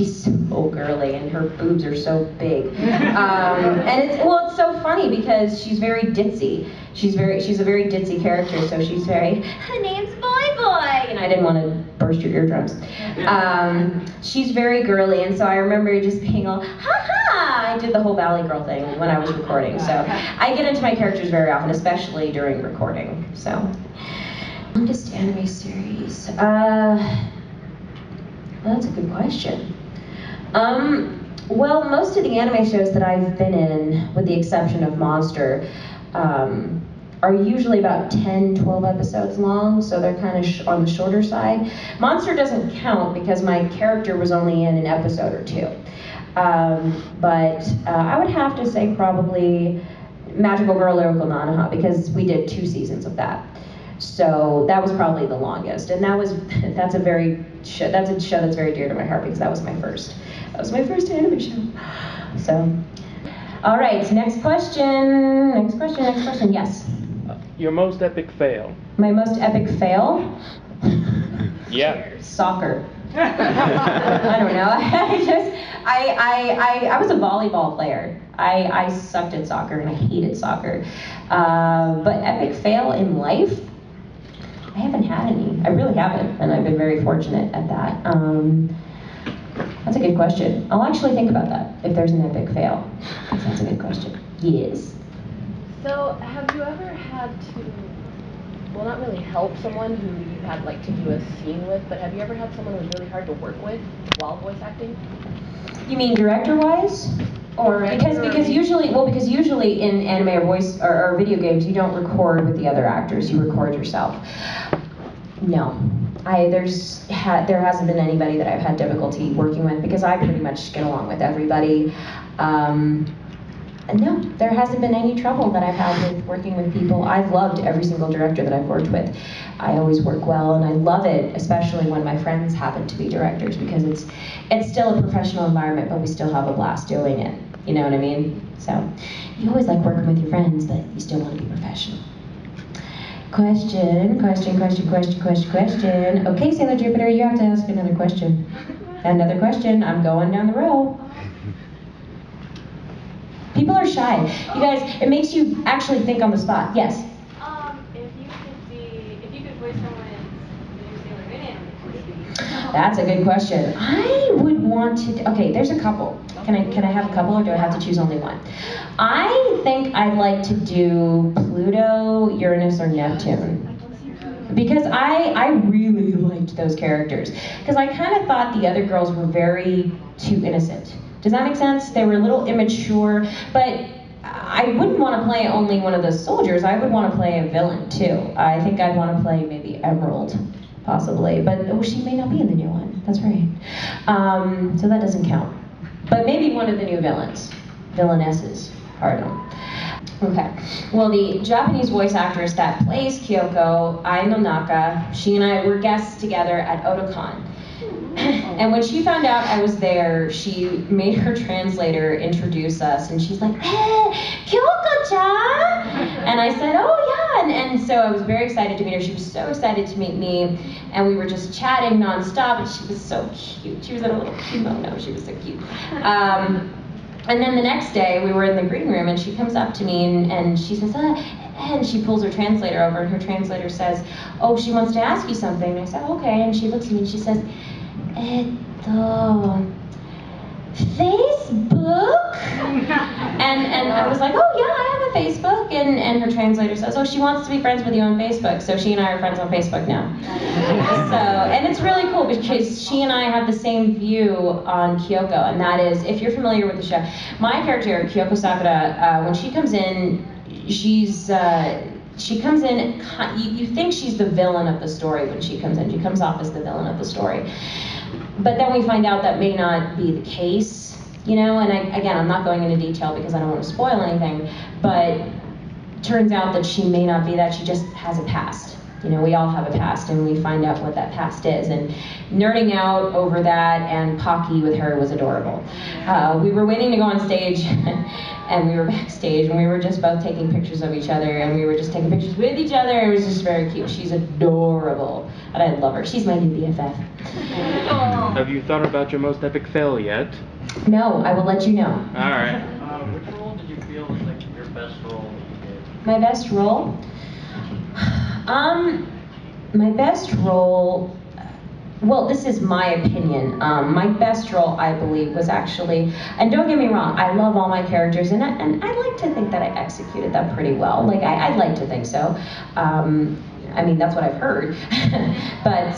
she's so girly and her boobs are so big. And it's so funny because she's very ditzy. She's a very ditzy character, so she's very, her name's Boy Boy, and I didn't want to burst your eardrums. She's very girly, and so I remember just being all, ha ha! I did the whole Valley Girl thing when I was recording, so I get into my characters very often, especially during recording, so. Longest anime series, that's a good question. Well, most of the anime shows that I've been in, with the exception of Monster, are usually about 10, 12 episodes long, so they're kind of on the shorter side. Monster doesn't count because my character was only in an episode or two. But I would have to say probably Magical Girl Lyrical Nanoha, because we did 2 seasons of that. So that was probably the longest, and that's a show that's very dear to my heart because that was my first anime show. So, all right, next question, yes. Your most epic fail. My most epic fail? Yeah. Soccer. I don't know. I was a volleyball player. I sucked at soccer and I hated soccer. But epic fail in life? I haven't had any. I really haven't, and I've been very fortunate at that. That's a good question. I'll actually think about that, if there's an epic fail. That's a good question. Yes. So, have you ever had to, well, not really help someone who you had like to do a scene with, but have you ever had someone who was really hard to work with while voice acting? You mean director-wise? Or because usually in anime or voice or video games you don't record with the other actors, you record yourself. No, there hasn't been anybody that I've had difficulty working with because I pretty much get along with everybody. No, there hasn't been any trouble that I've had with working with people. I've loved every single director that I've worked with. I always work well, and I love it, especially when my friends happen to be directors, because it's still a professional environment, but we still have a blast doing it. You know what I mean? So, you always like working with your friends, but you still want to be professional. Question. Okay, Sailor Jupiter, you have to ask another question. Another question. I'm going down the row. People are shy. You guys, it makes you actually think on the spot. Yes? If you could voice someone's new Sailor Moon anime, That's a good question. I would want to, okay, there's a couple. Can I have a couple, or do I have to choose only one? I think I'd like to do Pluto, Uranus, or Neptune. Because I really liked those characters. Because I kind of thought the other girls were very too innocent. Does that make sense? They were a little immature, but I wouldn't want to play only one of the soldiers. I would want to play a villain too. I think I'd want to play maybe Emerald, possibly, but she may not be in the new one. That's right. So that doesn't count. But maybe one of the new villainesses, pardon. Okay, well, the Japanese voice actress that plays Kyoko, Ai Nonaka, she and I were guests together at Otakon. And when she found out I was there, she made her translator introduce us, and she's like, "Hey, Kyoko-chan!" And I said, "Oh yeah," and so I was very excited to meet her. She was so excited to meet me, and we were just chatting nonstop, and she was so cute. She was in a little kimono, she was so cute. And then the next day, we were in the green room, and she comes up to me, and she says, and she pulls her translator over, and her translator says, "Oh, she wants to ask you something." And I said, "Okay," and she looks at me, and she says, Facebook? And I was like, "Oh yeah, I have a Facebook." And her translator says, "Oh, she wants to be friends with you on Facebook." So she and I are friends on Facebook now. So, and it's really cool because she and I have the same view on Kyoko, and that is, if you're familiar with the show, my character, Kyoko Sakura, when she comes in, she comes in, you think she's the villain of the story when she comes in. She comes off as the villain of the story. But then we find out that may not be the case, you know, and again, I'm not going into detail because I don't want to spoil anything, but turns out that she may not be that, she just has a past. You know, we all have a past, and we find out what that past is. And nerding out over that and Pocky with her was adorable. We were waiting to go on stage, and we were backstage, and we were just both taking pictures of each other, and we were just taking pictures with each other. It was just very cute. She's adorable, and I love her. She's my new BFF. Have you thought about your most epic fail yet? No, I will let you know. All right. Which role did you feel was like your best role that you did? My best role? My best role, well, this is my opinion. My best role, I believe, was actually, and don't get me wrong, I love all my characters, and I like to think that I executed them pretty well. Like, I'd like to think so. I mean, that's what I've heard. But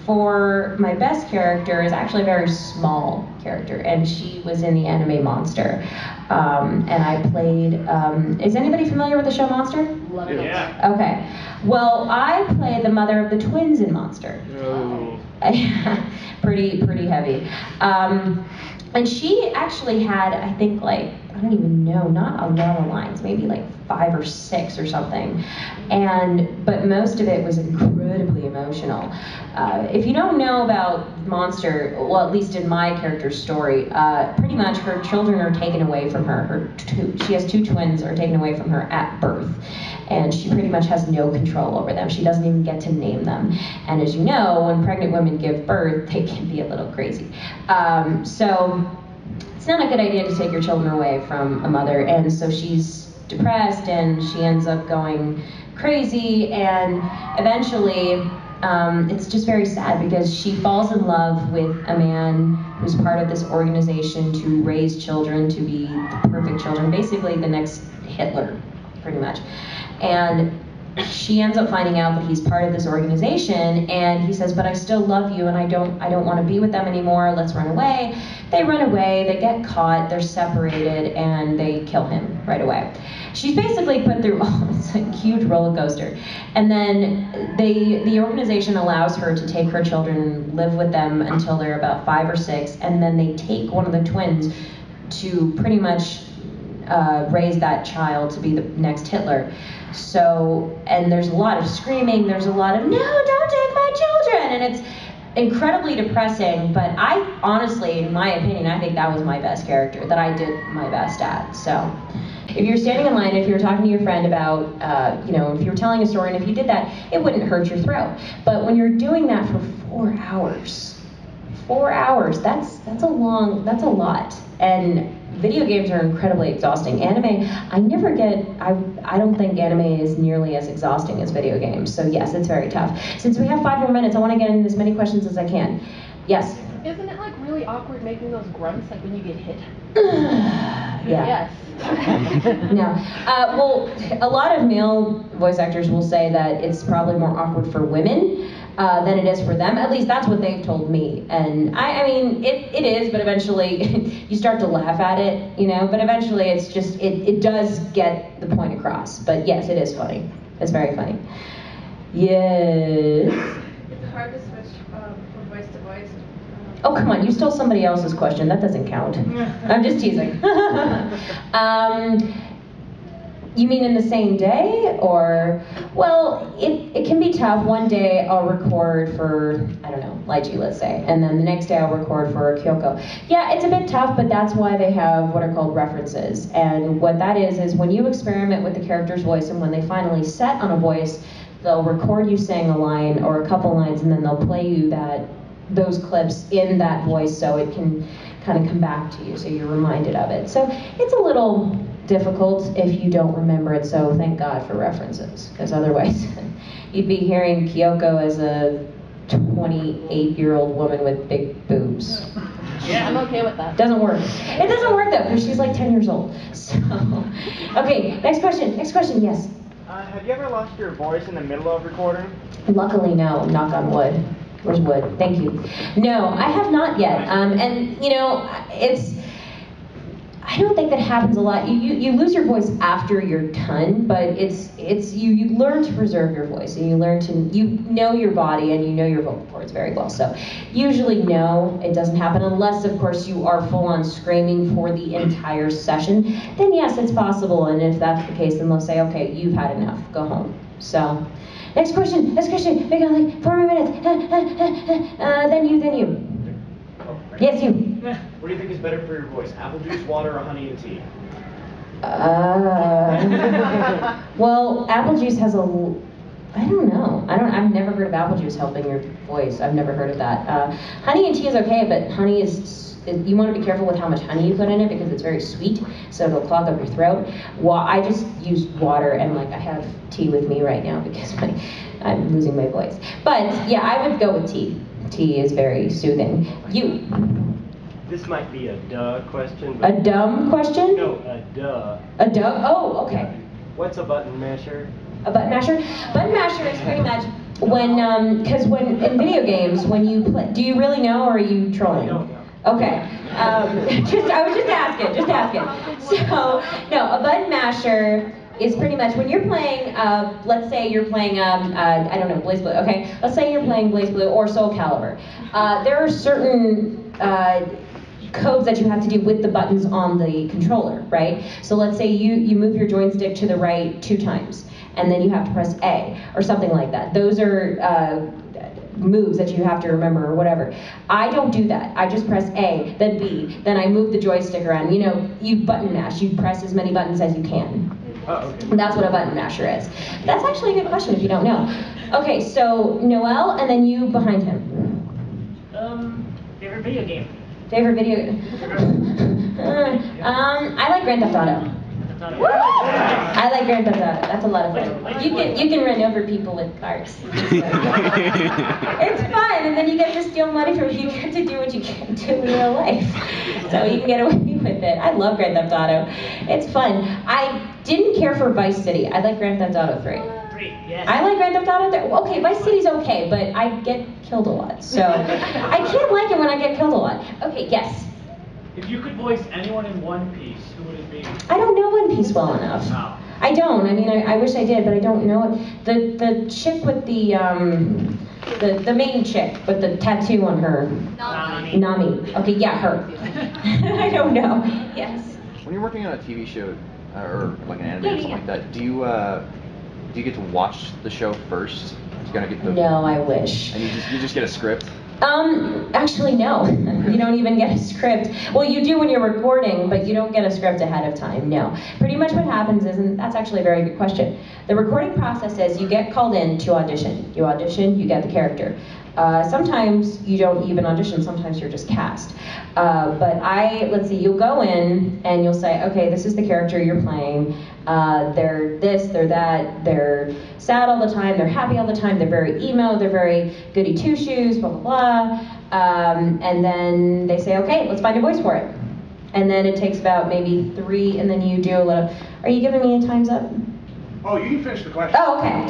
for my best character is actually a very small character, and she was in the anime Monster. And I played, is anybody familiar with the show Monster? Love it. Yeah. Okay. Well, I play the mother of the twins in Monster. Oh. pretty heavy. And she actually had, I think, like, I don't even know, not a lot of lines, maybe like 5 or 6 or something. But most of it was incredibly emotional. If you don't know about Monster, well, at least in my character's story, pretty much her children are taken away from her. She has 2 twins are taken away from her at birth. And she pretty much has no control over them. She doesn't even get to name them. And as you know, when pregnant women give birth, they can be a little crazy. So it's not a good idea to take your children away from a mother. And so she's depressed, and she ends up going crazy, and eventually it's just very sad because she falls in love with a man who's part of this organization to raise children to be the perfect children, basically the next Hitler, pretty much. And she ends up finding out that he's part of this organization, and he says, but I still love you, and I don't want to be with them anymore, let's run away. They run away, they get caught, they're separated, and they kill him right away. She's basically put through it's a huge roller coaster. And then the organization allows her to take her children and live with them until they're about 5 or 6, and then they take one of the twins to pretty much raise that child to be the next Hitler. So, and there's a lot of screaming, there's a lot of, no, don't take my children, and it's incredibly depressing, but I honestly, in my opinion, I think that was my best character, that I did my best at. So, if you're standing in line, if you're talking to your friend about, you know, if you're telling a story, and if you did that, it wouldn't hurt your throat. But when you're doing that for 4 hours, 4 hours, that's a lot. And video games are incredibly exhausting. Anime, I don't think anime is nearly as exhausting as video games. So yes, it's very tough. Since we have 5 more minutes, I want to get into as many questions as I can. Yes? Isn't it like really awkward making those grunts like when you get hit? Yeah. Yes. No. Well, a lot of male voice actors will say that it's probably more awkward for women than it is for them. At least that's what they've told me. And I mean, it is, but eventually you start to laugh at it, you know, but eventually it's just, it does get the point across. But yes, it is funny. It's very funny. Yes. It's hard to switch from voice to voice. Oh, come on, you stole somebody else's question. That doesn't count. I'm just teasing. You mean in the same day, or? Well, it can be tough. One day I'll record for, I don't know, Lychee, let's say, and then the next day I'll record for Kyoko. Yeah, it's a bit tough, but that's why they have what are called references. And what that is when you experiment with the character's voice, and when they finally set on a voice, they'll record you saying a line or a couple lines, and then they'll play you those clips in that voice so it can kind of come back to you, so you're reminded of it. So it's a little difficult if you don't remember it, so thank God for references, because otherwise you'd be hearing Kyoko as a 28-year-old woman with big boobs. Yeah, I'm okay with that. Doesn't work. It doesn't work though, because she's like 10 years old. So, okay, next question, yes. Have you ever lost your voice in the middle of recording? Luckily, no, knock on wood. Where's wood? Thank you. No, I have not yet. And you know, I don't think that happens a lot. You lose your voice after you're done, but you learn to preserve your voice, and you know your body, and you know your vocal cords very well. So usually no, it doesn't happen unless of course you are full on screaming for the entire session. Then yes, it's possible, and if that's the case, then they'll say, okay, you've had enough, go home. So, next question. We got like 4 more minutes. Then you. Yes, you. What do you think is better for your voice? Apple juice, water, or honey and tea? Well, apple juice has I don't know. I've never heard of apple juice helping your voice. I've never heard of that. Honey and tea is okay, but honey you want to be careful with how much honey you put in it because it's very sweet, so it'll clog up your throat. I just use water, and like I have tea with me right now because I'm losing my voice. But yeah, I would go with tea. Tea is very soothing. You. This might be a duh question. A dumb question? No, a duh. A duh? Oh, okay. What's a button masher? A button masher? Button masher is pretty much when, because in video games, when you play, do you really know or are you trolling? I don't know. Okay. I was just asking. So, no, a button masher is pretty much when you're playing, let's say you're playing, I don't know, Blaze Blue, okay? Let's say you're playing Blaze Blue or Soul Calibur. There are certain codes that you have to do with the buttons on the controller, right? So let's say you move your joystick to the right 2 times, and then you have to press A, or something like that. Those are moves that you have to remember or whatever. I don't do that. I just press A, then B, then I move the joystick around. You know, you button mash. You press as many buttons as you can. Oh, okay. That's what a button masher is. That's actually a good question if you don't know. Okay, so Noel, and then you behind him. Favorite video game? Favorite video? I like Grand Theft Auto. I like Grand Theft Auto. That's a lot of fun. You can run over people with cars. It's fun, and then you get to steal money from you. You get to do what you can't do in real life, so you can get away with it. I love Grand Theft Auto. It's fun. I didn't care for Vice City. I like Grand Theft Auto 3. Yes. I like Grand Theft Auto 3. Okay, Vice City's okay, but I get killed a lot, so I can't like it when I get killed a lot. Okay, yes. If you could voice anyone in One Piece, who would it be? I don't know One Piece well enough. No. I don't. I mean, I wish I did, but I don't know it. The chick with the main chick with the tattoo on her. Nami. Okay, yeah, her. I don't know. Yes. When you're working on a TV show or like an anime or something like that, do you get to watch the show first? You gotta get the. No, I wish. And you just get a script. Actually, no. You don't even get a script. Well, you do when you're recording, but you don't get a script ahead of time, no. Pretty much what happens is, and that's actually a very good question, the recording process is you get called in to audition. You audition, you get the character. Sometimes you don't even audition, sometimes you're just cast. But let's see, you'll go in and you'll say, okay, this is the character you're playing. They're this, they're that, they're sad all the time, they're happy all the time, they're very emo, they're very goody two-shoes, blah, blah, blah. And then they say, okay, let's find a voice for it. And then it takes about maybe 3, and then you do a little, are you giving me a time's up? Oh, you can finish the question. Oh, okay.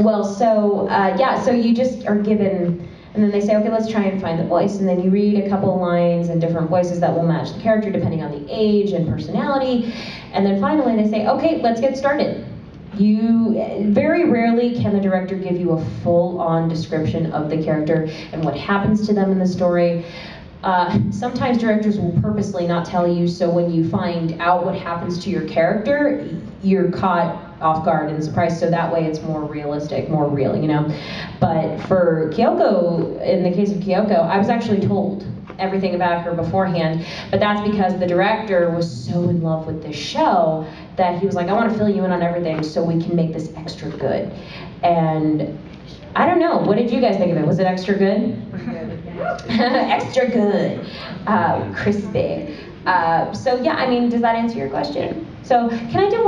Well, so so you just are given, and then they say, okay, let's try and find the voice, and then you read a couple lines in different voices that will match the character depending on the age and personality, and then finally they say, okay, let's get started. Very rarely can the director give you a full-on description of the character and what happens to them in the story. Sometimes directors will purposely not tell you, so when you find out what happens to your character, you're caught off guard and surprised, so that way it's more realistic, more real, you know. But for Kyoko, in the case of Kyoko, I was actually told everything about her beforehand, but that's because the director was so in love with this show that he was like, I want to fill you in on everything so we can make this extra good. And I don't know, what did you guys think of it? Was it extra good? Extra good. Crispy. So yeah, I mean, does that answer your question? So can I do one